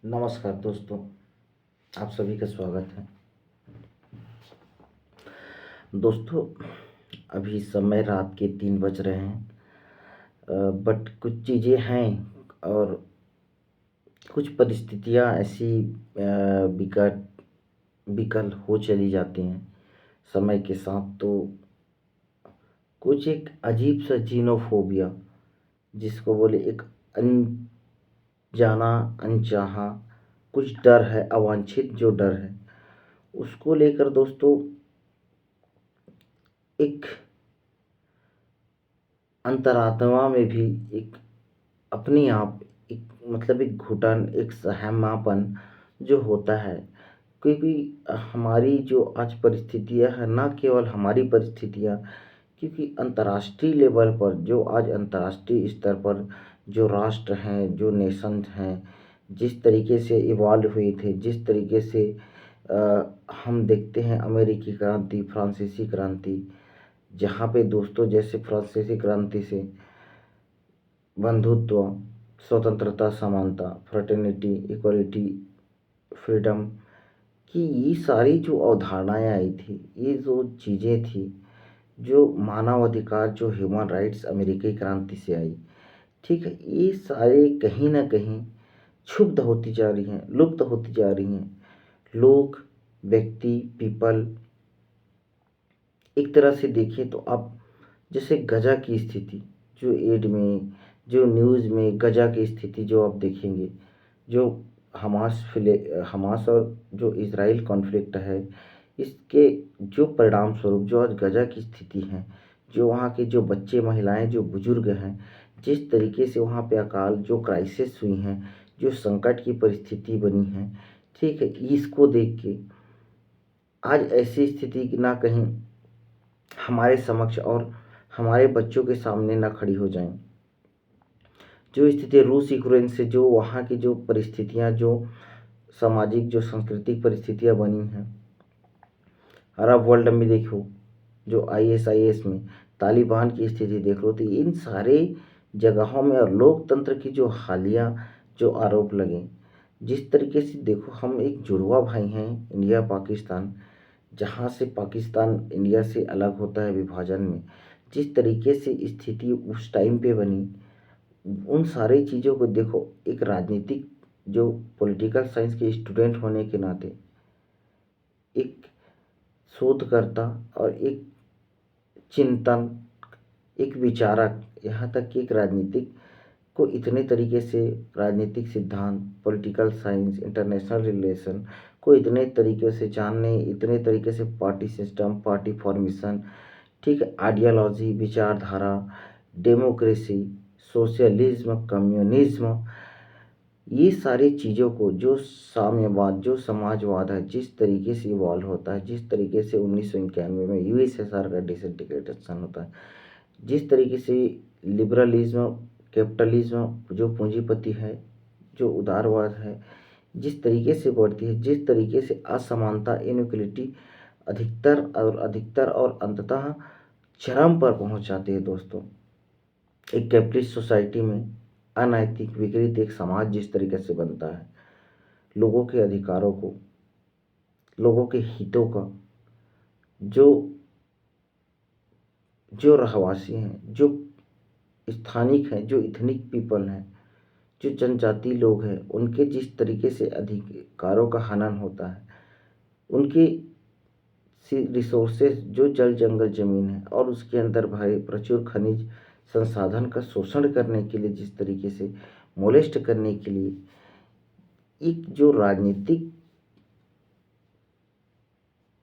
नमस्कार दोस्तों, आप सभी का स्वागत है। दोस्तों, अभी समय रात के 3 बज रहे हैं। बट कुछ चीज़ें हैं और कुछ परिस्थितियाँ ऐसी विकल हो चली जाती हैं समय के साथ। तो कुछ एक अजीब सा जीनोफोबिया, जिसको बोले एक अनजाना अनचाहा कुछ डर है, अवांछित जो डर है, उसको लेकर दोस्तों एक अंतरात्मा में भी एक अपने आप एक मतलब एक घुटन, एक सहमापन जो होता है। क्योंकि हमारी जो आज परिस्थितियाँ हैं, ना केवल हमारी परिस्थितियाँ, क्योंकि अंतर्राष्ट्रीय लेवल पर जो आज अंतर्राष्ट्रीय स्तर पर जो राष्ट्र हैं, जो नेशंस हैं, जिस तरीके से इवॉल्व हुए थे, जिस तरीके से हम देखते हैं अमेरिकी क्रांति, फ्रांसीसी क्रांति, जहाँ पे दोस्तों जैसे फ्रांसीसी क्रांति से बंधुत्व, स्वतंत्रता, समानता, फ्रेटर्निटी, इक्वलिटी, फ्रीडम की ये सारी जो अवधारणाएँ आई थी, ये जो चीज़ें थी, जो मानवाधिकार, जो ह्यूमन राइट्स अमेरिकी क्रांति से आई, ठीक है? ये सारे कहीं न कहीं क्षुब्ध होती जा रही हैं, लुप्त होती जा रही हैं। लोग, व्यक्ति, पीपल, एक तरह से देखें तो आप जैसे गजा की स्थिति, जो एड में, जो न्यूज़ में गजा की स्थिति जो आप देखेंगे, जो हमास और जो इज़राइल कॉन्फ्लिक्ट है, इसके जो परिणाम स्वरूप जो आज गजा की स्थिति है, जो वहाँ के जो बच्चे, महिलाएँ, जो बुज़ुर्ग हैं, जिस तरीके से वहाँ पे अकाल जो क्राइसिस हुई हैं, जो संकट की परिस्थिति बनी है, ठीक है? इसको देख के आज ऐसी स्थिति कि ना कहीं हमारे समक्ष और हमारे बच्चों के सामने ना खड़ी हो जाएं। जो स्थिति रूस यूक्रेन से, जो वहाँ की जो परिस्थितियाँ, जो सामाजिक, जो सांस्कृतिक परिस्थितियाँ बनी हैं, अरब वर्ल्ड में देखो, जो आईएसआईएस में तालिबान की स्थिति देख लो, तो इन सारे जगहों में और लोकतंत्र की जो हालिया जो आरोप लगे, जिस तरीके से देखो हम एक जुड़वा भाई हैं, इंडिया पाकिस्तान, जहाँ से पाकिस्तान इंडिया से अलग होता है विभाजन में, जिस तरीके से स्थिति उस टाइम पे बनी, उन सारी चीज़ों को देखो, एक राजनीतिक जो पॉलिटिकल साइंस के स्टूडेंट होने के नाते, एक शोधकर्ता और एक चिंतन, एक विचारक, यहाँ तक कि एक राजनीतिक को इतने तरीके से राजनीतिक सिद्धांत, पॉलिटिकल साइंस, इंटरनेशनल रिलेशन को इतने तरीके से जानने, इतने तरीके से पार्टी सिस्टम, पार्टी फॉर्मेशन, ठीक है, आइडियोलॉजी, विचारधारा, डेमोक्रेसी, सोशलिज्म, कम्युनिज्म, ये सारी चीज़ों को, जो साम्यवाद, जो समाजवाद है, जिस तरीके से इवॉल्व होता है, जिस तरीके से 1991 में यूएसएसआर का डिसइंटीग्रेशन होता है, जिस तरीके से लिबरलिज्म, कैपिटलिज्म, जो पूंजीपति है, जो उदारवाद है, जिस तरीके से बढ़ती है, जिस तरीके से असमानता, इनइक्वलिटी अधिकतर और अंततः चरम पर पहुंच जाती है दोस्तों। एक कैपिटलिस्ट सोसाइटी में अनैतिक, विकृत एक समाज जिस तरीके से बनता है, लोगों के अधिकारों को, लोगों के हितों का, जो जो रहवासी हैं, जो स्थानिक हैं, जो इथनिक पीपल हैं, जो जनजाति लोग हैं, उनके जिस तरीके से अधिकारों का हनन होता है, उनके रिसोर्सेज, जो जल जंगल ज़मीन है और उसके अंदर भाई प्रचुर खनिज संसाधन का शोषण करने के लिए, जिस तरीके से मोलेस्ट करने के लिए एक जो राजनीतिक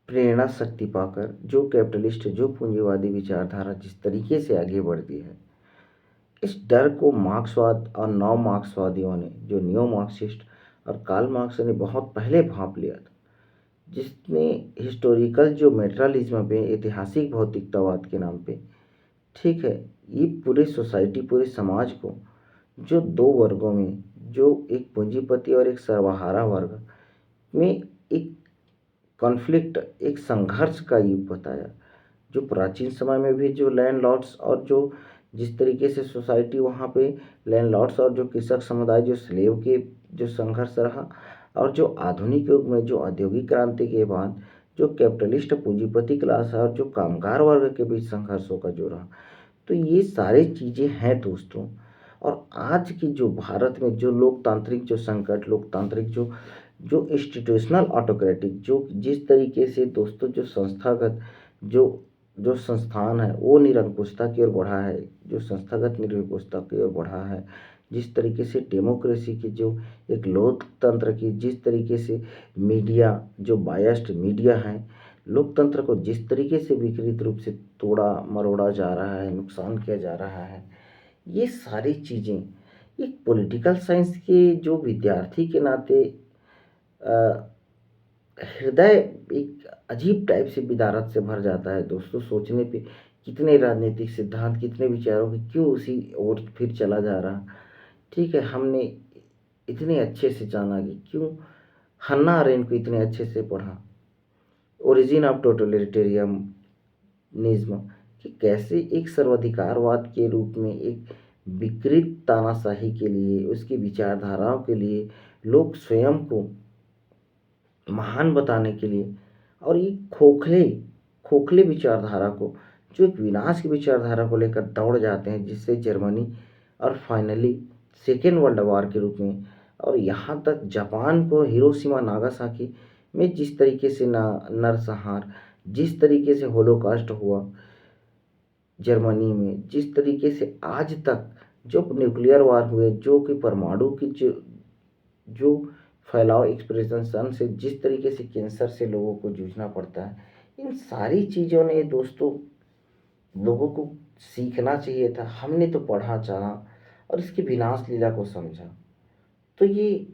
प्रेरणा शक्ति पाकर, जो कैपिटलिस्ट, जो पूंजीवादी विचारधारा जिस तरीके से आगे बढ़ती है, इस डर को मार्क्सवाद और नव मार्क्सवादियों ने, जो न्यो मार्क्सिस्ट और कार्ल मार्क्स ने बहुत पहले भांप लिया था, जिसने हिस्टोरिकल जो मेटेरियलिज्म पे, ऐतिहासिक भौतिकतावाद के नाम पे, ठीक है, ये पूरे सोसाइटी, पूरे समाज को जो दो वर्गों में, जो एक पूंजीपति और एक सर्वहारा वर्ग में एक कॉन्फ्लिक्ट, एक संघर्ष का युग बताया। जो प्राचीन समय में भी जो लैंडलॉर्ड्स और जो जिस तरीके से सोसाइटी वहाँ पे लैंडलॉर्ड्स और जो कृषक समुदाय जो स्लेव के जो संघर्ष रहा, और जो आधुनिक युग में जो औद्योगिक क्रांति के बाद जो कैपिटलिस्ट पूंजीपति क्लास है और जो कामगार वर्ग के बीच संघर्षों का जो रहा। तो ये सारी चीज़ें हैं दोस्तों। और आज की जो भारत में जो लोकतांत्रिक जो संकट, लोकतांत्रिक जो जो इंस्टीट्यूशनल ऑटोक्रेटिक जो जिस तरीके से दोस्तों जो संस्थागत जो जो संस्थान है वो निरंकुशता की ओर बढ़ा है, जो संस्थागत निरंकुशता की ओर बढ़ा है, जिस तरीके से डेमोक्रेसी की जो एक लोकतंत्र की जिस तरीके से मीडिया जो बायस्ड मीडिया है, लोकतंत्र को जिस तरीके से विकृत रूप से तोड़ा मरोड़ा जा रहा है, नुकसान किया जा रहा है, ये सारी चीज़ें एक पॉलिटिकल साइंस के जो विद्यार्थी के नाते अ, हृदय एक अजीब टाइप से विदारत से भर जाता है दोस्तों, सोचने पे कितने राजनीतिक सिद्धांत, कितने विचारों की क्यों उसी ओर फिर चला जा रहा। ठीक है, हमने इतने अच्छे से जाना कि क्यों हन्ना अरेंट को इतने अच्छे से पढ़ा, ओरिजिन ऑफ टोटलिटेरियनिज्म, कि कैसे एक सर्वाधिकारवाद के रूप में एक विकृत तानाशाही के लिए, उसकी विचारधाराओं के लिए लोग स्वयं को महान बताने के लिए, और ये खोखले खोखले विचारधारा को, जो एक विनाश की विचारधारा को लेकर दौड़ जाते हैं, जिससे जर्मनी और फाइनली सेकेंड वर्ल्ड वॉर के रूप में, और यहाँ तक जापान को हिरोशिमा नागासाकी में जिस तरीके से नरसंहार, जिस तरीके से होलोकॉस्ट हुआ जर्मनी में, जिस तरीके से आज तक जो न्यूक्लियर वार हुए, जो कि परमाणु की जो जो फैलाव एक्सप्रेशन सन से जिस तरीके से कैंसर से लोगों को जूझना पड़ता है, इन सारी चीज़ों ने दोस्तों लोगों को सीखना चाहिए था। हमने तो पढ़ा जाना और इसकी विनाश लीला को समझा। तो ये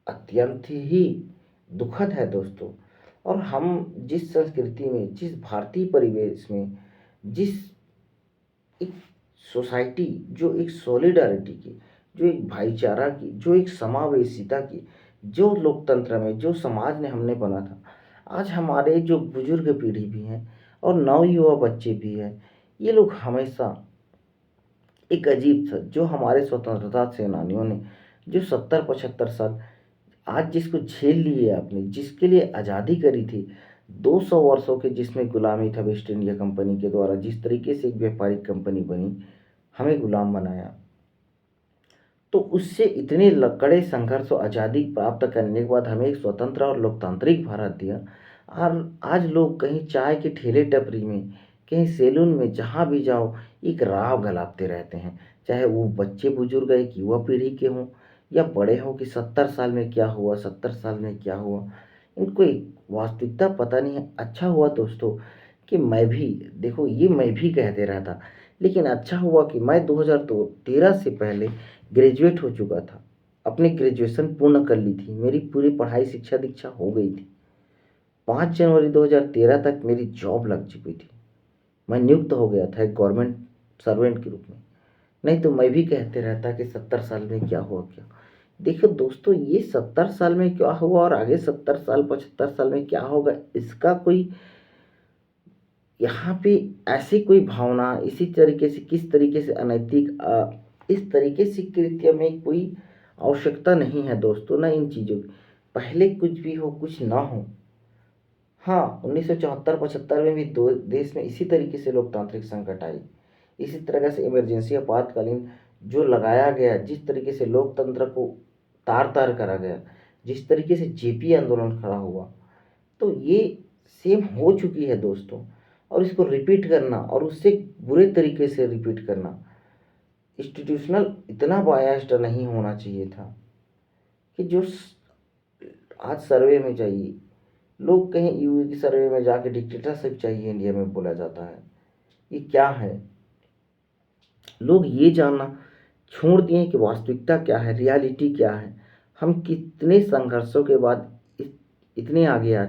अत्यंत ही दुखद है दोस्तों। और हम जिस संस्कृति में, जिस भारतीय परिवेश में, जिस एक सोसाइटी जो एक सॉलिडारिटी की, जो एक भाईचारा की, जो एक समावेशिता की, जो लोकतंत्र में जो समाज ने हमने बना था, आज हमारे जो बुजुर्ग पीढ़ी भी हैं और नवयुवा बच्चे भी हैं, ये लोग हमेशा एक अजीब सा जो हमारे स्वतंत्रता सेनानियों ने जो 70-75 साल आज जिसको झेल लिए आपने, जिसके लिए आज़ादी करी थी, 200 वर्षों के जिसमें गुलामी था वेस्ट इंडिया कंपनी के द्वारा, जिस तरीके से एक व्यापारिक कंपनी बनी, हमें गुलाम बनाया। तो उससे इतने कड़े संघर्ष और आज़ादी प्राप्त करने के बाद हमें एक स्वतंत्र और लोकतांत्रिक भारत दिया। और आज लोग कहीं चाय के ठेले टपरी में, कहीं सैलून में, जहाँ भी जाओ एक राव गलाते रहते हैं, चाहे वो बच्चे बुजुर्ग एक युवा पीढ़ी के हों या बड़े हों, कि 70 साल में क्या हुआ, 70 साल में क्या हुआ। इनको एक वास्तविकता पता नहीं है। अच्छा हुआ दोस्तों कि मैं भी, देखो ये मैं भी कहते रहता, लेकिन अच्छा हुआ कि मैं 2013 से पहले ग्रेजुएट हो चुका था, अपनी ग्रेजुएशन पूर्ण कर ली थी, मेरी पूरी पढ़ाई शिक्षा दीक्षा हो गई थी। 5 जनवरी 2013 तक मेरी जॉब लग चुकी थी, मैं नियुक्त हो गया था एक गवर्नमेंट सर्वेंट के रूप में। नहीं तो मैं भी कहते रहता कि 70 साल में क्या हुआ क्या। देखो दोस्तों, ये 70 साल में क्या हुआ और आगे 70 साल 75 साल में क्या होगा, इसका कोई यहाँ पे ऐसी कोई भावना, इसी तरीके से किस तरीके से अनैतिक इस तरीके से कृत्य में कोई आवश्यकता नहीं है दोस्तों, ना इन चीज़ों की। पहले कुछ भी हो कुछ ना हो। हाँ, 1974-75 में भी दो देश में इसी तरीके से लोकतांत्रिक संकट आई, इसी तरह से इमरजेंसी आपातकालीन जो लगाया गया, जिस तरीके से लोकतंत्र को तार तार करा गया, जिस तरीके से जेपी आंदोलन खड़ा हुआ, तो ये सेम हो चुकी है दोस्तों। और इसको रिपीट करना और उससे बुरे तरीके से रिपीट करना, इंस्टीट्यूशनल इतना बायस्ड नहीं होना चाहिए था कि आज सर्वे में जाइए, लोग कहीं यूए की सर्वे में जाके डिक्टेटरशिप चाहिए इंडिया में बोला जाता है। ये क्या है? लोग ये जानना छोड़ दिए कि वास्तविकता क्या है, रियलिटी क्या है। हम कितने संघर्षों के बाद इतने आगे आ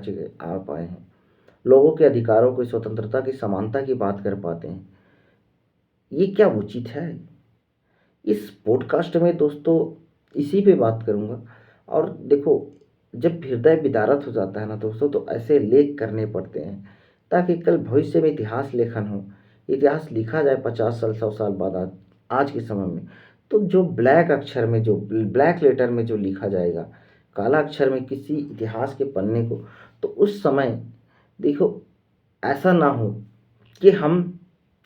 पाए हैं, लोगों के अधिकारों की, स्वतंत्रता की, समानता की बात कर पाते हैं। ये क्या उचित है? इस पॉडकास्ट में दोस्तों इसी पे बात करूँगा। और देखो, जब हृदय विदारत हो जाता है ना दोस्तों, तो ऐसे लेख करने पड़ते हैं ताकि कल भविष्य में इतिहास लेखन हो, इतिहास लिखा जाए 50 साल 100 साल बाद आज के समय में, तो जो ब्लैक अक्षर में, जो ब्लैक लेटर में जो लिखा जाएगा, काला अक्षर में किसी इतिहास के पन्ने को, तो उस समय देखो ऐसा ना हो कि हम,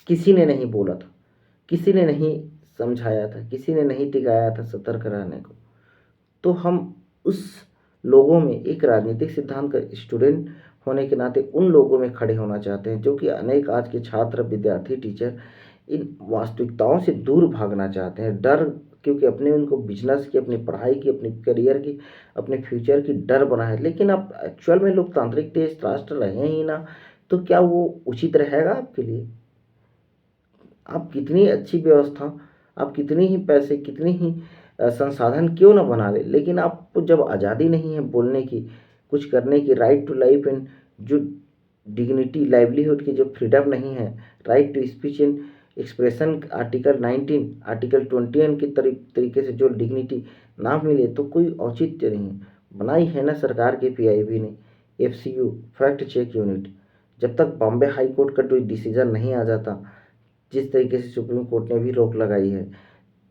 किसी ने नहीं बोला था, किसी ने नहीं समझाया था, किसी ने नहीं टिकाया था सतर्क रहने को, तो हम उस लोगों में, एक राजनीतिक सिद्धांत का स्टूडेंट होने के नाते उन लोगों में खड़े होना चाहते हैं जो कि अनेक आज के छात्र, विद्यार्थी, टीचर इन वास्तविकताओं से दूर भागना चाहते हैं। डर, क्योंकि अपने उनको बिजनेस की, अपनी पढ़ाई की, अपनी करियर की, अपने फ्यूचर की डर बना है। लेकिन अब एक्चुअल में लोकतांत्रिक देश राष्ट्र रहे ही ना, तो क्या वो उचित रहेगा आपके लिए? आप कितनी अच्छी व्यवस्था, आप कितनी ही पैसे, कितनी ही संसाधन क्यों ना बना ले, लेकिन आपको जब आज़ादी नहीं है बोलने की, कुछ करने की, राइट टू लाइफ एंड जो डिग्निटी, लाइवलीहुड की जो फ्रीडम नहीं है, right to speech and expression, article 19, article 21 की तरीके से जो डिग्निटी ना मिले, तो कोई औचित्य नहीं है। बनाई है ना सरकार के पीआईबी ने एफसीयू, फैक्ट चेक यूनिट। जब तक बॉम्बे हाई कोर्ट का कोई डिसीजन नहीं आ जाता, जिस तरीके से सुप्रीम कोर्ट ने भी रोक लगाई है,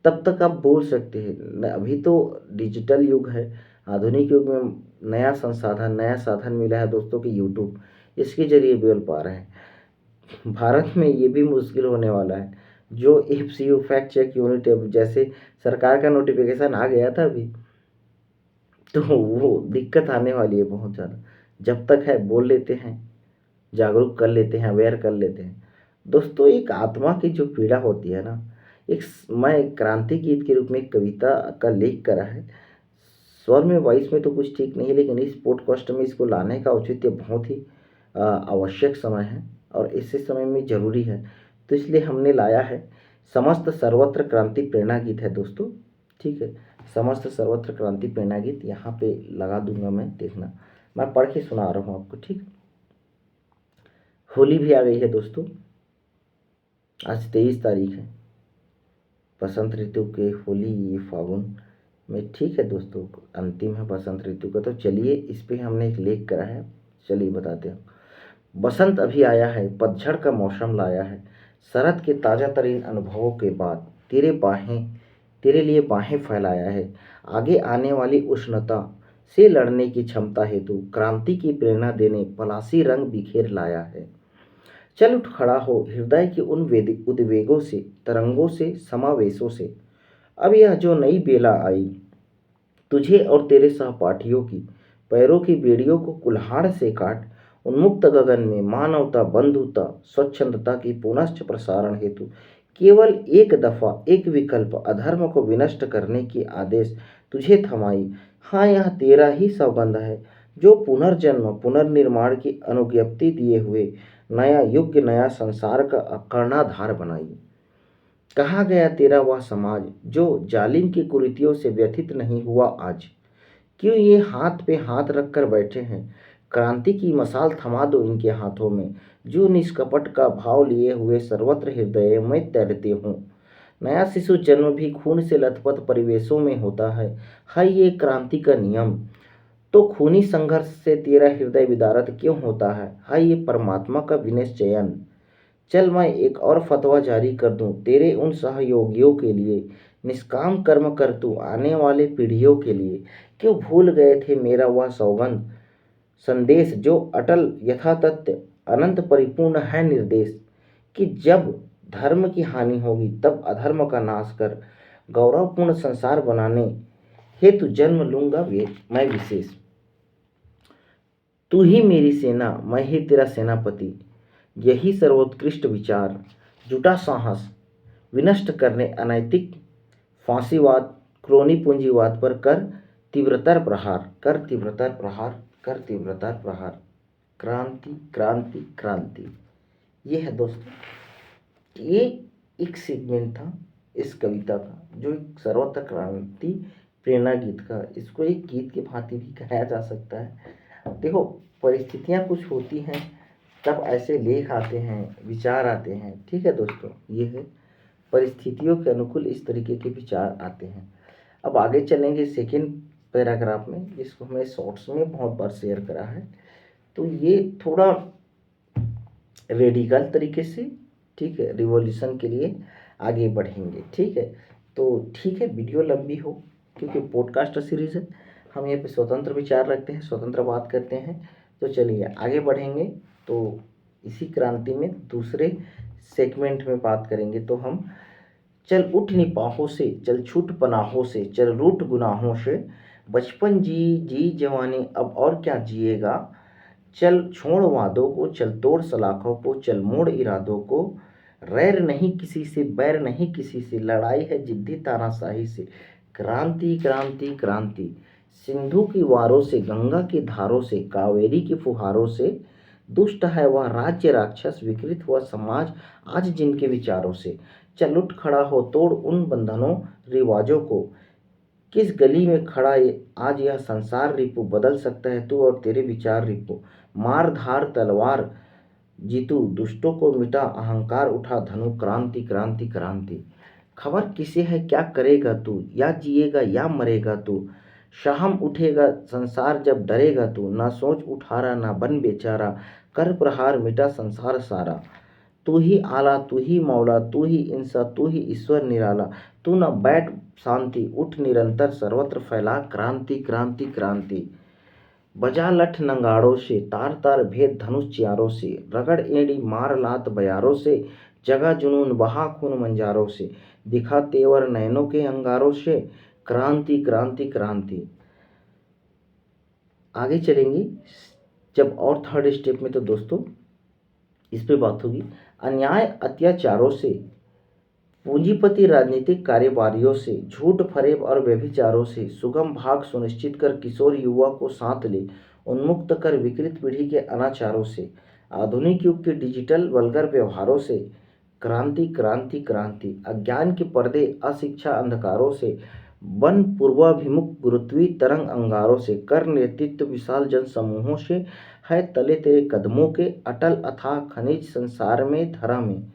तब तक आप बोल सकते हैं। अभी तो डिजिटल युग है, आधुनिक युग में नया संसाधन, नया साधन मिला है दोस्तों कि यूट्यूब, इसके जरिए बोल पा रहे हैं। भारत में ये भी मुश्किल होने वाला है। जो एफसीयू, फैक्ट चेक यूनिट, जैसे सरकार का नोटिफिकेशन आ गया था अभी, तो वो दिक्कत आने वाली है बहुत ज़्यादा। जब तक है बोल लेते हैं, जागरूक कर लेते हैं, अवेयर कर लेते हैं। दोस्तों, एक आत्मा की जो पीड़ा होती है ना, मैं एक क्रांति गीत के रूप में एक कविता का लेख करा है। स्वर में, वॉइस में तो कुछ ठीक नहीं है, लेकिन इस पॉडकास्ट में इसको लाने का औचित्य बहुत ही आवश्यक समय है और इसी समय में ज़रूरी है। तो इसलिए हमने लाया है। समस्त सर्वत्र क्रांति प्रेरणा गीत है दोस्तों, ठीक है। समस्त सर्वत्र क्रांति प्रेरणा गीत यहाँ पे लगा दूंगा मैं, देखना। मैं पढ़ के सुना रहा हूँ आपको, ठीक। होली भी आ गई है दोस्तों, आज 23 तारीख है, बसंत ऋतु के होली, ये फागुन में, ठीक है दोस्तों, अंतिम है बसंत ऋतु का। तो चलिए, इस पे हमने एक लेख करा है, चलिए बताते हैं। बसंत अभी आया है, पतझड़ का मौसम लाया है, शरद के ताजा तरीन अनुभवों के बाद तेरे लिए बाहें फैलाया है। आगे आने वाली उष्णता से लड़ने की क्षमता हेतु क्रांति की प्रेरणा देने पलासी रंग बिखेर लाया है। चल उठ खड़ा हो हृदय के उन उद्वेगों से, तरंगों से, समावेशों से। अब यह जो नई बेला आई, तुझे और तेरे सहपाठियों की पैरों की बेड़ियों को कुल्हाड़ से काट उन्मुक्त गगन में मानवता, बंधुता, स्वच्छंदता की पुनश्च प्रसारण हेतु केवल एक दफा, एक विकल्प अधर्म को विनष्ट करने की आदेश तुझे थमाई। हाँ, यह तेरा ही सौगंध है जो पुनर्जन्म, पुनर्निर्माण की अनुज्ञप्ति दिए हुए नया युग, नया संसार का कर्णाधार बनाई। कहा गया तेरा वह समाज जो जालिम की कुरीतियों से व्यथित नहीं हुआ आज। क्यों ये हाथ पे हाथ रखकर बैठे हैं? क्रांति की मशाल थमा दो इनके हाथों में, जो निष्कपट का भाव लिए हुए सर्वत्र हृदय में तैरते हों। नया शिशु जन्म भी खून से लथपथ परिवेशों में होता है ये क्रांति का नियम। तो खूनी संघर्ष से तेरा हृदय विदारत क्यों होता है ये परमात्मा का विनिश्चयन। चल मैं एक और फतवा जारी कर दूं तेरे उन सहयोगियों के लिए, निष्काम कर्म कर तू आने वाले पीढ़ियों के लिए। क्यों भूल गए थे मेरा वह सौगंध संदेश जो अटल यथातथ्य अनंत परिपूर्ण है निर्देश, कि जब धर्म की हानि होगी तब अधर्म का नाश कर गौरवपूर्ण संसार बनाने हेतु जन्म लूंगा मैं विशेष। तू ही मेरी सेना, मैं ही तेरा सेनापति, यही सर्वोत्कृष्ट विचार, जुटा साहस विनष्ट करने अनैतिक फांसीवाद, क्रोनी पूंजीवाद पर कर तीव्रतर प्रहार, कर तीव्रतर प्रहार, कर तीव्रतर प्रहार। क्रांति, क्रांति, क्रांति। ये है दोस्तों, ये एक सेगमेंट था इस कविता का, जो एक सर्वत्र क्रांति प्रेरणा गीत का। इसको एक गीत की भांति भी गाया जा सकता है। देखो, परिस्थितियाँ कुछ होती हैं तब ऐसे लेख आते हैं, विचार आते हैं, ठीक है दोस्तों। ये है, परिस्थितियों के अनुकूल इस तरीके के विचार आते हैं। अब आगे चलेंगे सेकेंड पैराग्राफ में, जिसको हमने शॉर्ट्स में बहुत बार शेयर करा है। तो ये थोड़ा रेडिकल तरीके से, ठीक है, रिवॉल्यूशन के लिए आगे बढ़ेंगे। ठीक है, तो ठीक है, वीडियो लंबी हो क्योंकि पॉडकास्ट सीरीज है, हम यहाँ पे स्वतंत्र विचार रखते हैं, स्वतंत्र बात करते हैं। तो चलिए आगे बढ़ेंगे। तो इसी क्रांति में दूसरे सेगमेंट में बात करेंगे। तो हम चल उठ निपाहों से, चल छूट पनाहों से, चल रूठ गुनाहों से, बचपन जी जी जवानी अब और क्या जिएगा, चल छोड़ वादों को, चल तोड़ सलाखों को, चल मोड़ इरादों को, रैर नहीं किसी से, बैर नहीं किसी से, लड़ाई है जिद्दी तानाशाही से, क्रांति क्रांति क्रांति, सिंधु की वारों से, गंगा की धारों से, कावेरी की फुहारों से, दुष्ट है वह राज्य राक्षस, विकृत हुआ समाज आज जिनके विचारों से, चल उठ खड़ा हो, तोड़ उन बंधनों रिवाजों को, किस गली में खड़ा ये आज यह संसार, रिपु बदल सकता है तू और तेरे विचार, रिपु मार धार तलवार जीतू, दुष्टों को मिटा अहंकार, उठा धनु, क्रांति क्रांति क्रांति, खबर किसे है क्या करेगा तू, या जिएगा या मरेगा तू, शाहम उठेगा संसार जब डरेगा तू, ना सोच उठारा ना बन बेचारा, कर प्रहार मिटा संसार सारा, तू ही आला तू ही मौला तू ही इंसा तू ही ईश्वर निराला, तू न बैठ शांति उठ निरंतर, सर्वत्र फैला क्रांति क्रांति क्रांति, बजा लठ नंगाड़ों से, तार तार भेद धनुष चियारों से, रगड़ एड़ी मार लात बयारों से, जगा जुनून बहा खून मंजारों से, दिखा तेवर नैनों के अंगारों से, क्रांति क्रांति क्रांति। आगे चलेंगे जब और थर्ड स्टेप में, तो दोस्तों इस पे बात होगी अन्याय अत्याचारों से, पूंजीपति राजनीतिक कारोबारियों से, झूठ फरेब और व्यभिचारों से, सुगम भाग सुनिश्चित कर किशोर युवा को साथ ले, उन्मुक्त कर विकृत पीढ़ी के अनाचारों से, आधुनिक युग के डिजिटल वल्गर व्यवहारों से, क्रांति क्रांति क्रांति, अज्ञान के पर्दे अशिक्षा अंधकारों से, वन पूर्वाभिमुख गुरुत्वीय तरंग अंगारों से, कर नेतृत्व विशाल जन समूहों से, है तले तेरे कदमों के अटल अथाह खनिज संसार में धरा में,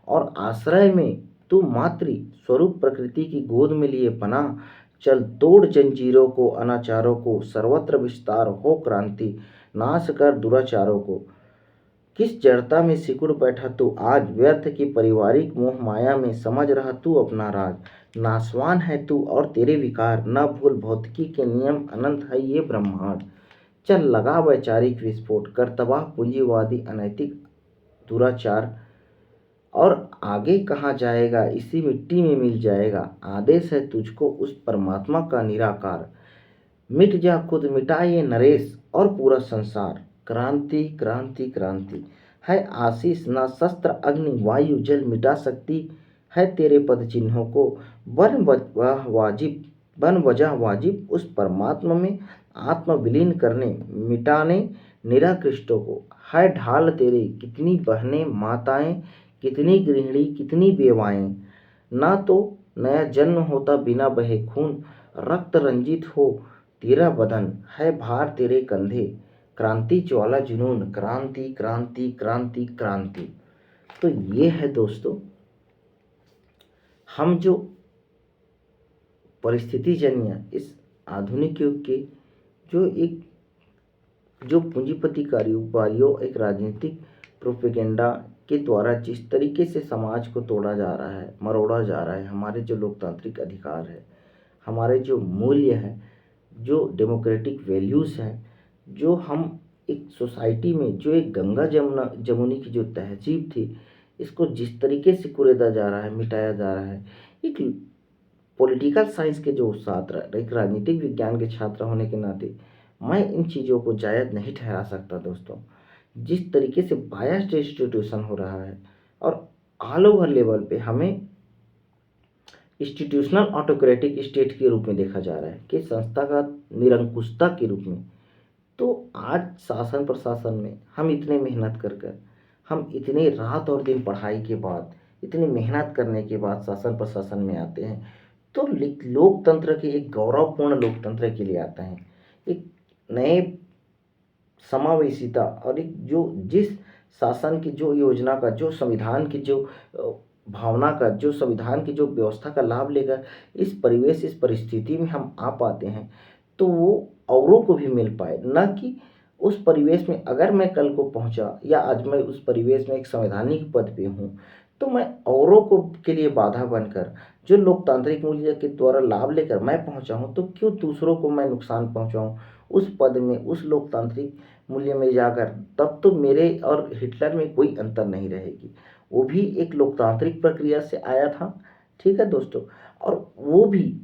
और आश्रय में तू मातृ स्वरूप प्रकृति की गोद में लिए पनाह, चल तोड़ जंजीरों को अनाचारों को, सर्वत्र विस्तार हो क्रांति, नाश कर दुराचारों को, किस जड़ता में सिकुड़ बैठा तू आज, व्यर्थ की पारिवारिक मोह माया में समझ रहा तू अपना राज, नासवान है तू और तेरे विकार, न भूल भौतिकी के नियम, अनंत है ये ब्रह्मांड, चल लगा वैचारिक विस्फोट, कर तबाह पूंजीवादी अनैतिक दुराचार, और आगे कहाँ जाएगा इसी मिट्टी में मिल जाएगा, आदेश है तुझको उस परमात्मा का निराकार, मिट जा खुद मिटा ये नरेश और पूरा संसार, क्रांति क्रांति क्रांति, है आशीष ना शस्त्र अग्नि वायु जल मिटा सकती है तेरे पद चिन्हों को, बन वजह वाजिब उस परमात्मा में आत्म विलीन करने, मिटाने निराकृष्टों को, है ढाल तेरे कितनी बहनें माताएं, कितनी गृहिणी कितनी बेवाएं, ना तो नया जन्म होता बिना बहे खून, रक्त रंजित हो तेरा बदन, है भार तेरे कंधे, क्रांति ज्वाला जुनून, क्रांति क्रांति क्रांति क्रांति। तो ये है दोस्तों हम जो परिस्थिति जन्य इस आधुनिक युग के जो पूंजीपति कारोबारियों एक राजनीतिक प्रोपेगेंडा के द्वारा जिस तरीके से समाज को तोड़ा जा रहा है, मरोड़ा जा रहा है, हमारे जो लोकतांत्रिक अधिकार है, हमारे जो मूल्य है, जो डेमोक्रेटिक वैल्यूज़ हैं, जो हम एक सोसाइटी में जो एक गंगा जमुनी की जो तहजीब थी, इसको जिस तरीके से कुरेदा जा रहा है, मिटाया जा रहा है, एक पॉलिटिकल साइंस के जो छात्र, एक राजनीतिक विज्ञान के छात्र होने के नाते मैं इन चीज़ों को जायज़ नहीं ठहरा सकता दोस्तों। जिस तरीके से बायस्ड इंस्टीट्यूशन हो रहा है और ऑल ओवर लेवल पे हमें इंस्टीट्यूशनल ऑटोक्रेटिक स्टेट के रूप में देखा जा रहा है कि संस्था का निरंकुशता के रूप में, तो आज शासन प्रशासन में हम इतने मेहनत कर हम इतने रात और दिन पढ़ाई के बाद, इतनी मेहनत करने के बाद शासन प्रशासन में आते हैं, तो लोकतंत्र के एक गौरवपूर्ण लोकतंत्र के लिए आता है, एक नए समावेशिता और एक जो जिस शासन की जो योजना का, जो संविधान की जो भावना का, जो संविधान की जो व्यवस्था का लाभ लेकर इस परिवेश इस परिस्थिति में हम आ पाते हैं, तो वो औरों को भी मिल पाए, न कि उस परिवेश में अगर मैं कल को पहुंचा या आज मैं उस परिवेश में एक संवैधानिक पद पे हूँ, तो मैं औरों को के लिए बाधा बनकर जो लोकतांत्रिक मूल्य के द्वारा लाभ लेकर मैं पहुँचा हूँ, तो क्यों दूसरों को मैं नुकसान पहुँचाऊँ? उस पद में, उस लोकतांत्रिक मूल्य में जाकर तब तो मेरे और हिटलर में कोई अंतर नहीं रहेगी। वो भी एक लोकतांत्रिक प्रक्रिया से आया था, ठीक है दोस्तों? और वो भी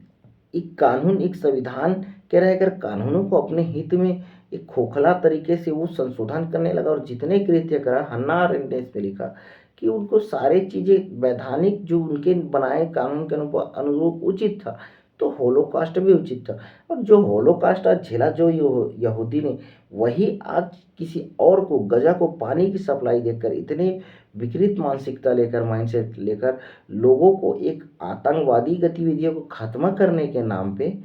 एक कानून, एक संविधान के रहकर कानूनों को अपने हित में एक खोखला तरीके से वो संशोधन करने लगा और जितने कृत्य करा, हन्ना अरेंट ने इसमें लिखा कि उनको सारी चीज़ें वैधानिक जो उनके बनाए कानून के अनुरूप उचित था, तो होलोकॉस्ट भी उचित था। और जो होलोकॉस्ट आज झेला जो यहूदी ने, वही आज किसी और को, गजा को पानी की सप्लाई देकर, इतने विकृत मानसिकता लेकर, माइंडसेट लेकर लोगों को एक आतंकवादी गतिविधियों को खत्म करने के नाम पे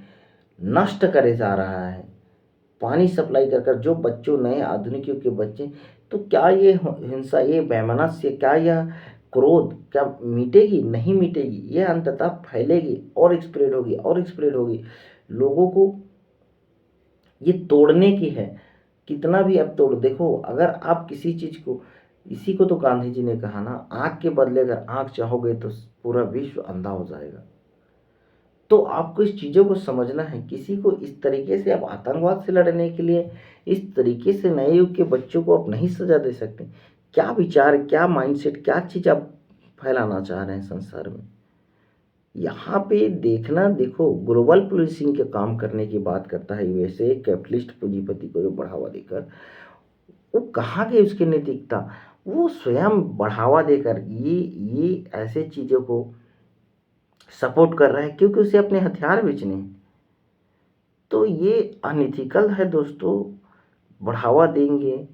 नष्ट करे जा रहा है। पानी सप्लाई कर जो बच्चों, नए आधुनिक युग के बच्चे, तो क्या ये हिंसा, ये वैमनस्य, क्या यह क्रोध क्या मिटेगी? नहीं मिटेगी। ये अंततः फैलेगी और स्प्रेड होगी और स्प्रेड होगी। लोगों को ये तोड़ने की है। कितना भी आप तोड़ देखो, अगर आप किसी चीज़ को, इसी को तो गांधी जी ने कहा ना, आँख के बदले अगर आँख चाहोगे तो पूरा विश्व अंधा हो जाएगा। तो आपको इस चीज़ों को समझना है। किसी को इस तरीके से आप आतंकवाद से लड़ने के लिए इस तरीके से नए युग के बच्चों को आप नहीं सजा दे सकते। क्या विचार, क्या माइंडसेट, क्या चीज़ आप फैलाना चाह रहे हैं संसार में? यहाँ पे देखना, देखो ग्लोबल पुलिसिंग के काम करने की बात करता है यूएसए, कैपिटलिस्ट पूंजीपति को जो बढ़ावा देकर, वो कहाँ गई उसकी नैतिकता? वो स्वयं बढ़ावा देकर ये ऐसे चीज़ों को सपोर्ट कर रहा है क्योंकि उसे अपने हथियार बेचने हैं। तो ये अनइथिकल है दोस्तों। बढ़ावा देंगे,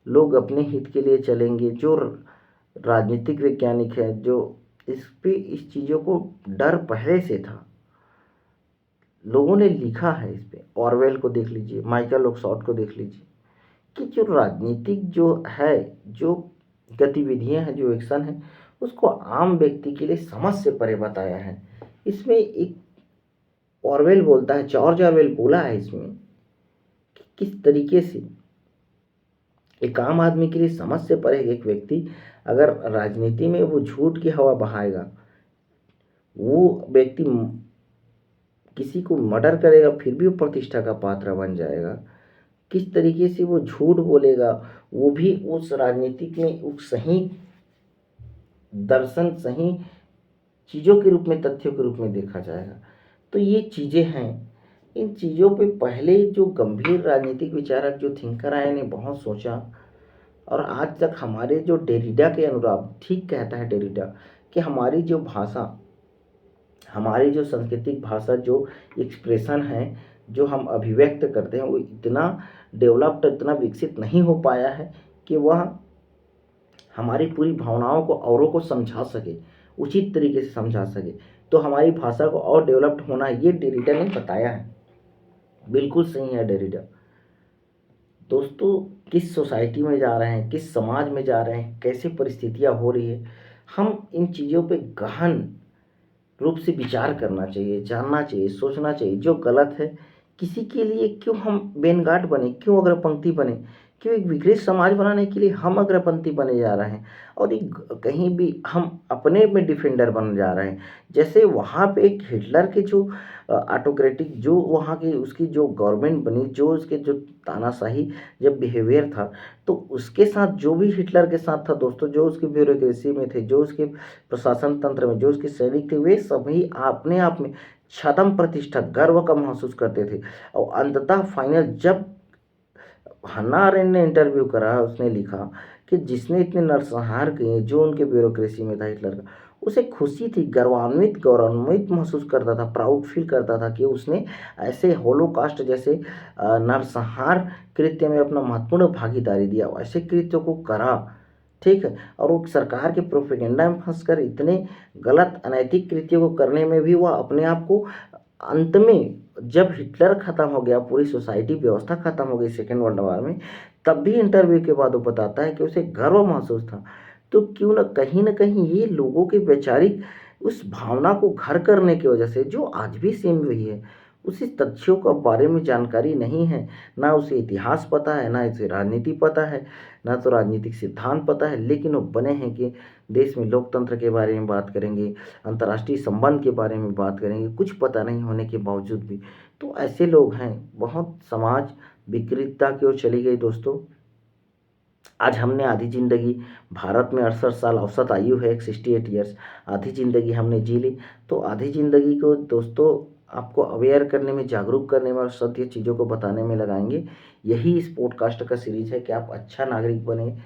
लोग अपने हित के लिए चलेंगे। जो राजनीतिक वैज्ञानिक है, जो इस पे इस चीज़ों को डर पहले से था, लोगों ने लिखा है इस पे। ऑरवेल को देख लीजिए, माइकल ऑक्सफोर्ड को देख लीजिए कि जो राजनीतिक जो है, जो गतिविधियां हैं, जो एक्शन है, उसको आम व्यक्ति के लिए समझ से परे बताया है। इसमें एक ऑरवेल बोलता है, जॉर्ज ऑरवेल बोला है इसमें कि किस तरीके से एक आम आदमी के लिए समझ से परे एक व्यक्ति अगर राजनीति में वो झूठ की हवा बहाएगा, वो व्यक्ति किसी को मर्डर करेगा फिर भी वो प्रतिष्ठा का पात्र बन जाएगा। किस तरीके से वो झूठ बोलेगा, वो भी उस राजनीतिक में उस सही दर्शन, सही चीज़ों के रूप में, तथ्यों के रूप में देखा जाएगा। तो ये चीज़ें हैं। इन चीज़ों पे पहले जो गंभीर राजनीतिक विचारक, जो थिंकर आए ने बहुत सोचा, और आज तक हमारे जो डेरिडा के अनुराग ठीक कहता है डेरिडा कि हमारी जो भाषा, हमारी जो सांस्कृतिक भाषा, जो एक्सप्रेशन है, जो हम अभिव्यक्त करते हैं, वो इतना डेवलप्ड, इतना विकसित नहीं हो पाया है कि वह हमारी पूरी भावनाओं को औरों को समझा सके, उचित तरीके से समझा सके। तो हमारी भाषा को और डेवलप्ड होना है, ये डेरिडा ने बताया है। बिल्कुल सही है डेरिडा। दोस्तों, किस सोसाइटी में जा रहे हैं, किस समाज में जा रहे हैं, कैसे परिस्थितियाँ हो रही है, हम इन चीज़ों पे गहन रूप से विचार करना चाहिए, जानना चाहिए, सोचना चाहिए। जो गलत है, किसी के लिए क्यों हम बेनगाट बने, क्यों अग्रपंक्ति बने, क्यों एक विकृत समाज बनाने के लिए हम अग्रपंक्ति बने जा रहे हैं और एक कहीं भी हम अपने में डिफेंडर बन जा रहे हैं। जैसे वहाँ पे एक हिटलर के जो ऑटोक्रेटिक जो वहाँ की उसकी जो गवर्नमेंट बनी, जो उसके जो तानाशाही जब बिहेवियर था, तो उसके साथ जो भी हिटलर के साथ था दोस्तों, जो उसके ब्यूरोक्रेसी में थे, जो उसके प्रशासन तंत्र में, जो उसके सैनिक थे, वे सभी अपने आप में छद्म प्रतिष्ठा, गर्व का महसूस करते थे। और अंततः फाइनल जब हन्ना अरेंट ने इंटरव्यू करा, उसने लिखा कि जिसने इतने नरसंहार किए, जो उनके ब्यूरोक्रेसी में था हिटलर का, उसे खुशी थी, गौरवान्वित महसूस करता था, प्राउड फील करता था कि उसने ऐसे होलोकास्ट जैसे नरसंहार कृत्य में अपना महत्वपूर्ण भागीदारी दिया, ऐसे कृत्यों को करा, ठीक है। और वो सरकार के प्रोपेगेंडा में फंसकर इतने गलत अनैतिक कृत्यों को करने में भी वह अपने आप को, अंत में जब हिटलर खत्म हो गया, पूरी सोसाइटी व्यवस्था खत्म हो गई सेकेंड वर्ल्ड वॉर में, तब भी इंटरव्यू के बाद वो बताता है कि उसे गर्व महसूस था। तो क्यों न कहीं ये लोगों के वैचारिक उस भावना को घर करने की वजह से, जो आज भी सेम वही है, उसे तथ्यों के बारे में जानकारी नहीं है, ना उसे इतिहास पता है, ना उसे राजनीति पता है, ना तो राजनीतिक सिद्धांत पता है, लेकिन वो बने हैं कि देश में लोकतंत्र के बारे में बात करेंगे, अंतर्राष्ट्रीय संबंध के बारे में बात करेंगे, कुछ पता नहीं होने के बावजूद भी। तो ऐसे लोग हैं, बहुत समाज विकृतता की ओर चली गई दोस्तों। आज हमने आधी ज़िंदगी, भारत में 68 साल औसत आयु है, 68 ईयर्स, आधी ज़िंदगी हमने जी ली। तो आधी ज़िंदगी को दोस्तों आपको अवेयर करने में, जागरूक करने में और सत्य चीज़ों को बताने में लगाएंगे। यही इस पॉडकास्ट का सीरीज़ है कि आप अच्छा नागरिक बने,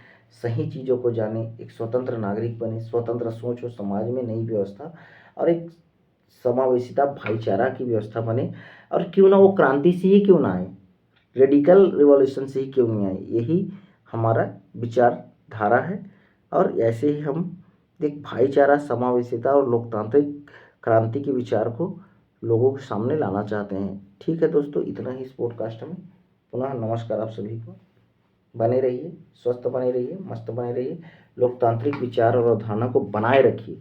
सही चीज़ों को जानें, एक स्वतंत्र नागरिक बने, स्वतंत्र सोच हो, समाज में नई व्यवस्था और एक समावेशिता, भाईचारा की व्यवस्था बने। और क्यों ना वो क्रांति से ही क्यों ना आए, रेडिकल रिवॉल्यूशन से ही क्यों नहीं आए, यही हमारा विचारधारा है। और ऐसे ही हम एक भाईचारा, समावेशिता और लोकतांत्रिक क्रांति के विचार को लोगों के सामने लाना चाहते हैं। ठीक है दोस्तों, इतना ही इस पॉडकास्ट में। पुनः नमस्कार आप सभी को। बने रहिए, स्वस्थ बने रहिए, मस्त बने रहिए, लोकतांत्रिक विचार और अवधारणा को बनाए रखिए।